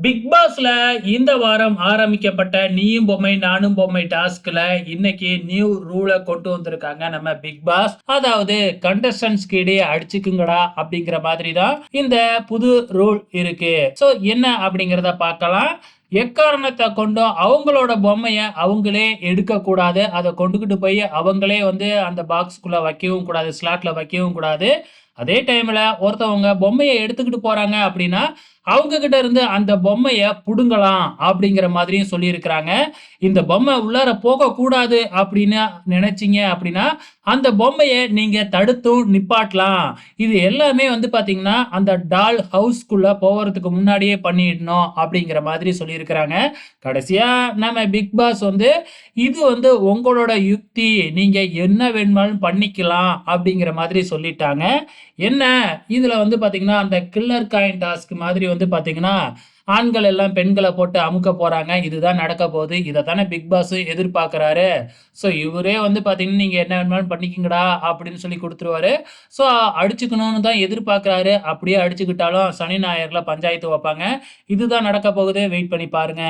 Big பாஸ்ல இந்த வாரம் ஆரம்பிக்கப்பட்ட நீயும் பொம்மை நானும் பொம்மை டாஸ்க்ல இன்னைக்கு நியூ ரூலை கொண்டு வந்திருக்காங்க நம்ம பிக் பாஸ். அதாவது கண்டஸ்டன்ஸ் இடையே அடிச்சுக்குங்கடா அப்படிங்கிற மாதிரி தான் இந்த புது ரூல் இருக்கு. சோ என்ன அப்படிங்கறத பார்க்கலாம். எக்காரணத்தை கொண்டும் அவங்களோட பொம்மைய அவங்களே எடுக்க கூடாது. அதை கொண்டுகிட்டு போய் அவங்களே அந்த பாக்ஸ்குள்ள வைக்கவும் கூடாது, ஸ்லாட்ல வைக்கவும் கூடாது. அதே டைம்ல ஒருத்தவங்க பொம்மையை எடுத்துக்கிட்டு போறாங்க அப்படின்னா அவங்க கிட்ட இருந்து அந்த பொம்மைய புடுங்கலாம் அப்படிங்கிற மாதிரியும் சொல்லியிருக்கிறாங்க. இந்த பொம்மை உள்ளார போகக்கூடாது அப்படின்னு நினைச்சீங்க அப்படின்னா அந்த பொம்மைய நீங்க தடுத்தும் நிப்பாட்டலாம். இது எல்லாமே பாத்தீங்கன்னா அந்த டால் ஹவுஸ்க்குள்ள போறதுக்கு முன்னாடியே பண்ணிடணும் அப்படிங்கிற மாதிரி சொல்லியிருக்கிறாங்க. கடைசியா நம்ம பிக் பாஸ் இது உங்களோட யுக்தி, நீங்க என்ன வேணுமாலும் பண்ணிக்கலாம் அப்படிங்கிற மாதிரி சொல்லிட்டாங்க. என்ன இதுல பாத்தீங்கன்னா அந்த கில்லர் காயின் டாஸ்க் மாதிரி பாத்தீங்கன்னா ஆண்கள் எல்லாம் பெண்களை போட்டு அமுக்க போறாங்க. இதுதான் நடக்க போகுது. இதை தானே பிக் பாஸ் எதிர்பார்க்கிறாரு. ஸோ இவரே பாத்தீங்கன்னா நீங்க என்ன வேணுமாலும் பண்ணிக்கிங்கடா அப்படின்னு சொல்லி கொடுத்துருவாரு. ஸோ அடிச்சுக்கணும்னு தான் எதிர்பார்க்கிறாரு. அப்படியே அடிச்சுக்கிட்டாலும் சனி ஞாயிறுல பஞ்சாயத்து வைப்பாங்க. இதுதான் நடக்க போகுது. வெயிட் பண்ணி பாருங்க.